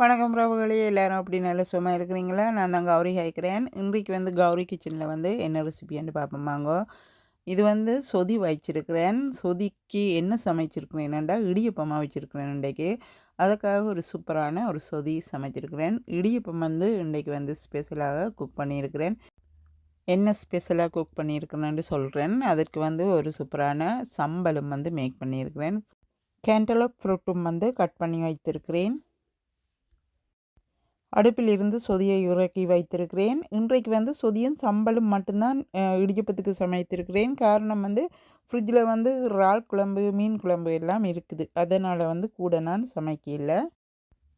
வணக்கம் பிரபுகளே, எல்லாரும் அப்படி நல்ல சும்மா இருக்கிறீங்களா? நான் தான் கௌரி ஹைக்கிறேன். இன்றைக்கு வந்து கௌரி கிச்சனில் வந்து என்ன ரெசிபின்னு பார்ப்போமாங்கோ. இது வந்து சொதி வச்சிருக்கிறேன். சொதிக்கு என்ன சமைச்சிருக்கிறேன்டா இடியப்பமா வச்சுருக்கிறேன் இன்றைக்கு. அதுக்காக ஒரு சூப்பரான ஒரு சொதி சமைச்சிருக்கிறேன். இடியப்பம் வந்து இன்றைக்கு வந்து ஸ்பெஷலாக குக் பண்ணியிருக்கிறேன். என்ன ஸ்பெஷலாக குக் பண்ணியிருக்கிறேன்னு சொல்கிறேன். அதற்கு வந்து ஒரு சூப்பரான சம்பலும் வந்து மேக் பண்ணியிருக்கிறேன். கேண்டலோப் ஃப்ரூட்டும் வந்து கட் பண்ணி வைத்திருக்கிறேன். அடுப்பில் இருந்து சொதியை இறக்கி வைத்திருக்கிறேன். இன்றைக்கு வந்து சொதியும் சம்பலும் மட்டும்தான் இடியப்பத்துக்கு சமைத்திருக்கிறேன். காரணம் வந்து ஃப்ரிட்ஜில் வந்து இறால் குழம்பு, மீன் குழம்பு எல்லாம் இருக்குது. அதனால் வந்து கூட நான் சமைக்கல.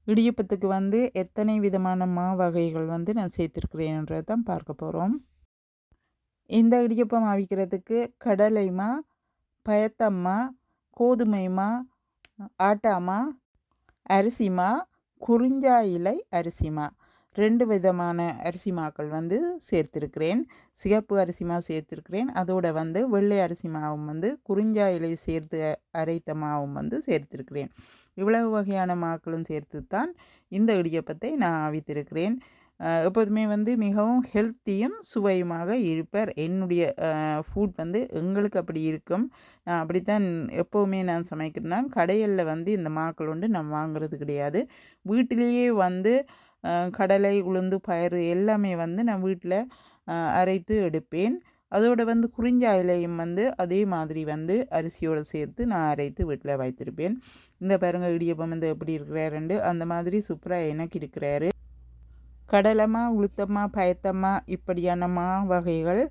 இடியப்பத்துக்கு வந்து எத்தனை விதமான வகைகள் வந்து நான் சேர்த்துருக்கிறேன்ன்றதை தான் பார்க்க போகிறோம். இந்த இடியப்பம் அவிக்கிறதுக்கு கடலை மா, பயத்தம்மா, கோதுமை மா, ஆட்டாமா, அரிசிமா, குறிஞ்சா இலை அரிசிமா 2 விதமான அரிசிமாக்கள் வந்து சேர்த்துருக்கிறேன். சிகப்பு அரிசிமா சேர்த்துருக்கிறேன். அதோட வந்து வெள்ளை அரிசிமாவும் வந்து குறிஞ்சா இலை சேர்த்து அரைத்த மாவும் வந்து சேர்த்துருக்கிறேன். இவ்வளவு வகையான மாக்களும் சேர்த்து தான் இந்த இடியப்பத்தை நான் அவித்திருக்கிறேன். எப்போதுமே வந்து மிகவும் ஹெல்த்தியும் சுவையுமாக இருப்பார். என்னுடைய ஃபுட் வந்து எங்களுக்கு அப்படி இருக்கும். அப்படித்தான் எப்போவுமே நான் சமைக்கிறேன்னா கடைகளில் வந்து இந்த மாக்கள் வந்து நான் வாங்குறது கிடையாது. வீட்டிலேயே வந்து கடலை, உளுந்து, பயறு எல்லாமே வந்து நான் வீட்டில் அரைத்து எடுப்பேன். அதோடு வந்து குறிஞ்சா இலையும் வந்து அதே மாதிரி வந்து அரிசியோடு சேர்த்து நான் அரைத்து வீட்டில் வைத்திருப்பேன். இந்த பாருங்க இடியப்பம் வந்து எப்படி இருக்கிறாருண்டு அந்த மாதிரி சூப்பராக எனக்கு இருக்கிறாரு. கடலைமா, உளுத்தம்மா, பயத்தம்மா இப்படியான வகைகள்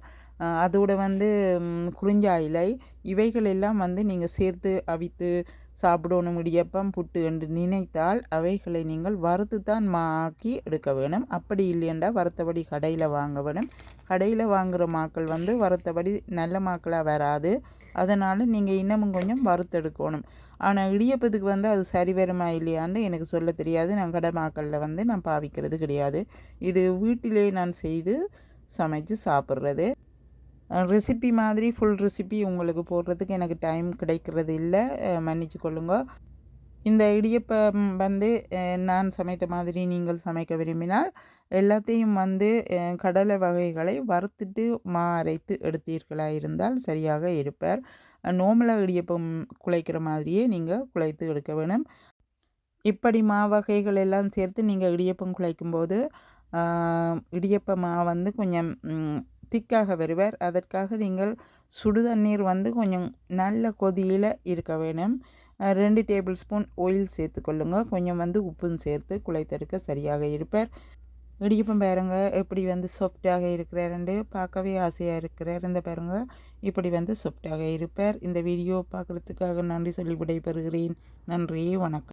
அதோட வந்து குறிஞ்சா இலை இவைகள் எல்லாம் வந்து நீங்கள் சேர்த்து அவித்து சாப்பிடணும் இடியப்பம் புட்டு என்று நினைத்தால் அவைகளை நீங்கள் வறுத்து தான் ஆக்கி எடுக்க வேணும். அப்படி இல்லையெண்டா வறுத்தபடி கடையில் வாங்க வேணும். கடையில் வாங்குகிற மாக்கள் வந்து வறுத்தபடி நல்ல மாக்களாக வராது. அதனால் நீங்கள் இன்னமும் கொஞ்சம் வறுத்தெடுக்கணும். ஆனால் இடியப்பத்துக்கு வந்து அது சரி வருமா இல்லையான்னு எனக்கு சொல்ல தெரியாது. நான் கடை மாக்களில் வந்து நான் பாவிக்கிறது கிடையாது. இது வீட்டிலே நான் செய்து சமைச்சு சாப்பிட்றது. ரெசிபி மாதிரி ஃபுல் ரெசிபி உங்களுக்கு போடுறதுக்கு எனக்கு டைம் கிடைக்கிறது இல்லை, மன்னிச்சு கொள்ளுங்க. இந்த இடியப்பம் வந்து நான் சமைத்த மாதிரி நீங்கள் சமைக்க விரும்பினால் எல்லாத்தையும் வந்து கடலை வகைகளை வறுத்துட்டு அரைத்து எடுத்தீர்களாக இருந்தால் சரியாக இருப்பார். நார்மலாக இடியப்பம் குழைக்கிற மாதிரியே நீங்கள் குழைத்து எடுக்க வேணும். இப்படி வகைகள் எல்லாம் சேர்த்து நீங்கள் இடியப்பம் குழைக்கும்போது இடியப்ப வந்து கொஞ்சம் திக்காக வருவார். அதற்காக நீங்கள் சுடு தண்ணீர் வந்து கொஞ்சம் நல்ல கொதியில் இருக்க வேணும். 2 டேபிள் ஸ்பூன் ஆயில் சேர்த்துக்கொள்ளுங்க. கொஞ்சம் வந்து உப்பும் சேர்த்து குழைத்தெடுக்க சரியாக இருப்பார். இடியப்பம் பாருங்க எப்படி வந்து சாஃப்டாக இருக்கிறாருண்டு பார்க்கவே ஆசையாக இருக்கிறார். இந்த பாருங்க இப்படி வந்து சாஃப்டாக இருப்பார். இந்த வீடியோ பார்க்குறதுக்காக நன்றி சொல்லி விடைபெறுகிறேன். நன்றி, வணக்கம்.